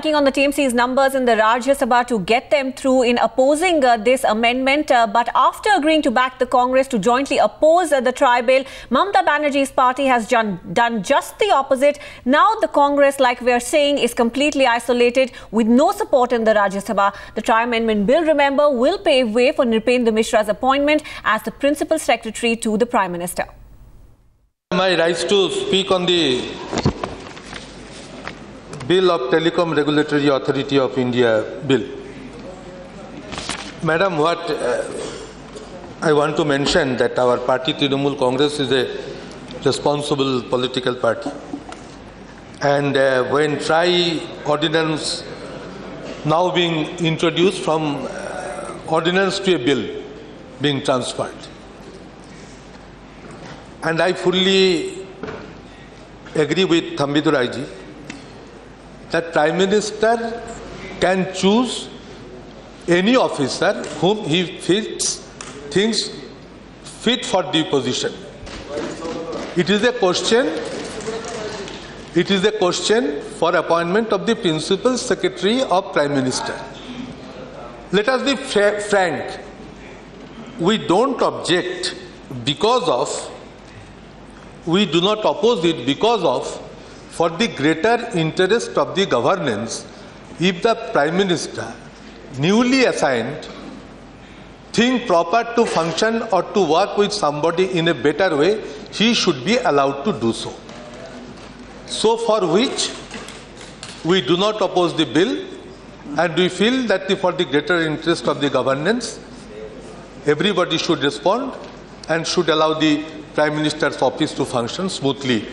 On the TMC's numbers in the Rajya Sabha to get them through in opposing this amendment. But after agreeing to back the Congress to jointly oppose the tri-bill, Mamata Banerjee's party has done just the opposite. Now the Congress, like we are saying, is completely isolated with no support in the Rajya Sabha. The tri-amendment bill, remember, will pave way for Nripendra Mishra's appointment as the principal secretary to the Prime Minister. My rights to speak on the Bill of Telecom Regulatory Authority of India Bill. Madam, what I want to mention that our party Trinamool Congress is a responsible political party. And when ordinance now being introduced from ordinance to a bill being transferred. And I fully agree with Thambidurai ji that Prime Minister can choose any officer whom he thinks fit for the position. It is a question for appointment of the Principal Secretary of Prime Minister. Let us be frank. We don't object we do not oppose it because of for the greater interest of the governance, if the Prime Minister, newly assigned, think proper to function or to work with somebody in a better way, he should be allowed to do so. So for which we do not oppose the bill, and we feel that for the greater interest of the governance, everybody should respond and should allow the Prime Minister's office to function smoothly.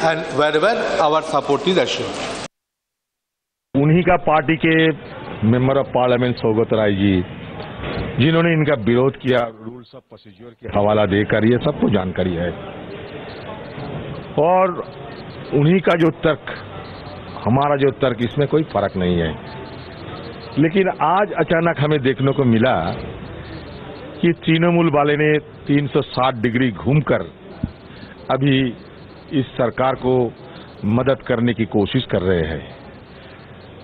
And wherever our support is assured. उन्हीं का party के member of parliament Saugata Rai ji, जिन्होंने इनका विरोध किया, rules of procedure के हवाला देकर, ये सबको जानकारी है। और उन्हीं का जो तर्क, हमारा जो तर्क, इसमें कोई फर्क नहीं है। लेकिन आज अचानक हमें देखने को मिला कि तृणमूल वाले ने 360 डिग्री घूमकर अभी इस सरकार को मदद करने की कोशिश कर रहे हैं।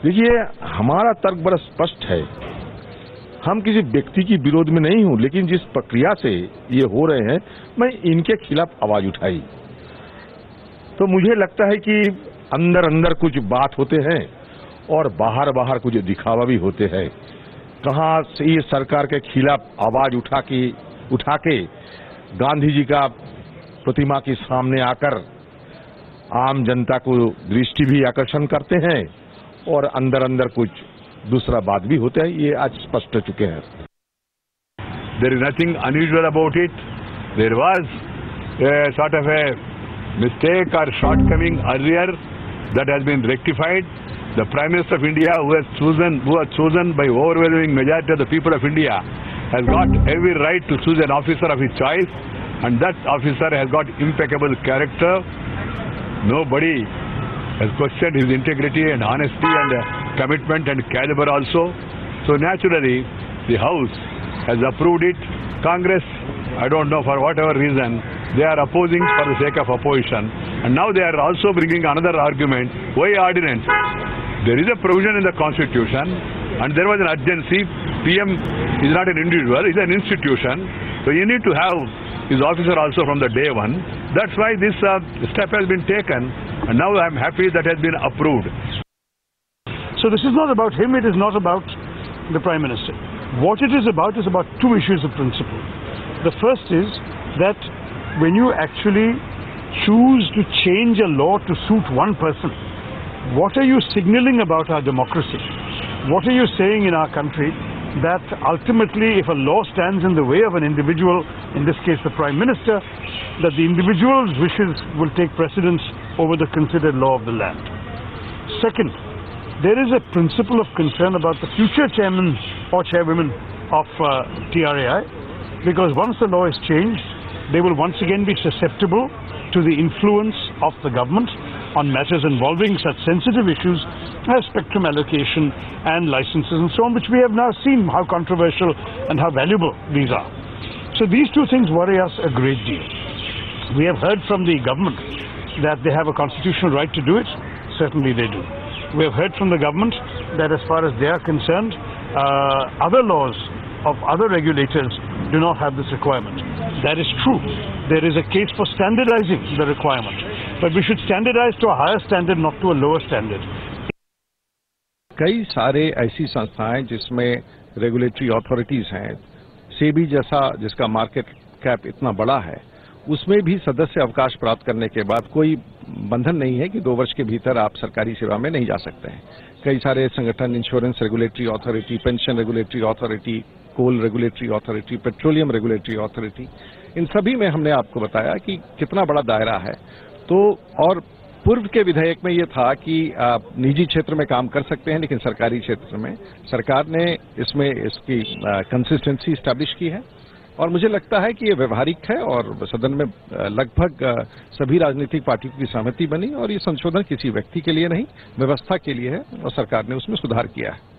देखिए, हमारा तर्क बड़ा स्पष्ट है। हम किसी व्यक्ति की विरोध में नहीं हूं, लेकिन जिस प्रक्रिया से ये हो रहे हैं, मैं इनके खिलाफ आवाज उठाई। तो मुझे लगता है कि अंदर अंदर कुछ बात होते हैं और बाहर बाहर कुछ दिखावा भी होते हैं। कहां से ये सरकार के खिलाफ आवाज उठा के गांधी जी का प्रतिमा के सामने आकर आम जनता को दृष्टि भी आकर्षण करते हैं और अंदर अंदर कुछ दूसरा बात भी होता है। ये आज स्पष्ट हो चुके हैं। There is nothing unusual about it. There was a sort of a mistake or shortcoming earlier that has been rectified. The Prime Minister of India, who was chosen by overwhelming majority of the people of India, has got every right to choose an officer of his choice, and that officer has got impeccable character. Nobody has questioned his integrity and honesty and commitment and caliber also. So naturally, the House has approved it. Congress, I don't know for whatever reason, they are opposing for the sake of opposition. And now they are also bringing another argument. Why ordinance? There is a provision in the Constitution and there was an urgency. PM is not an individual, he is an institution. So you need to have his officer also from the day one. That's why this step has been taken, and now I'm happy that has been approved. So this is not about him, it is not about the Prime Minister. What it is about two issues of principle. The first is that when you actually choose to change a law to suit one person, what are you signaling about our democracy? What are you saying in our country that ultimately if a law stands in the way of an individual, in this case the Prime Minister, that the individual's wishes will take precedence over the considered law of the land. Second, there is a principle of concern about the future chairman or chairwomen of TRAI, because once the law is changed, they will once again be susceptible to the influence of the government on matters involving such sensitive issues as spectrum allocation and licenses and so on, which we have now seen how controversial and how valuable these are. So these two things worry us a great deal. We have heard from the government that they have a constitutional right to do it. Certainly they do. We have heard from the government that as far as they are concerned, other laws of other regulators do not have this requirement. That is true. There is a case for standardizing the requirement, but we should standardize to a higher standard, not to a lower standard. कई सारे ऐसी संस्थाएं जिसमें regulatory authorities हैं, सेबी जैसा जिसका market cap इतना बड़ा है, उसमें भी सदस्य अवकाश प्राप्त करने के बाद कोई बंधन नहीं है कि 2 वर्ष के भीतर आप सरकारी सेवा में नहीं जा सकते हैं। कई सारे संगठन, insurance regulatory authority, pension regulatory authority, coal regulatory authority, petroleum regulatory authority, इन सभी में हमने आपको बताया कि कितना बड़ा दायरा है। तो और पूर्व के विधेयक में ये था कि आप निजी क्षेत्र में काम कर सकते हैं, लेकिन सरकारी क्षेत्र में सरकार ने इसमें इसकी कंसिस्टेंसी स्टैब्लिश की है और मुझे लगता है कि ये व्यवहारिक है और सदन में लगभग सभी राजनीतिक पार्टियों की सहमति बनी और ये संशोधन किसी व्यक्ति के लिए नहीं, व्यवस्था के लिए है और सरकार ने उसमें सुधार किया है।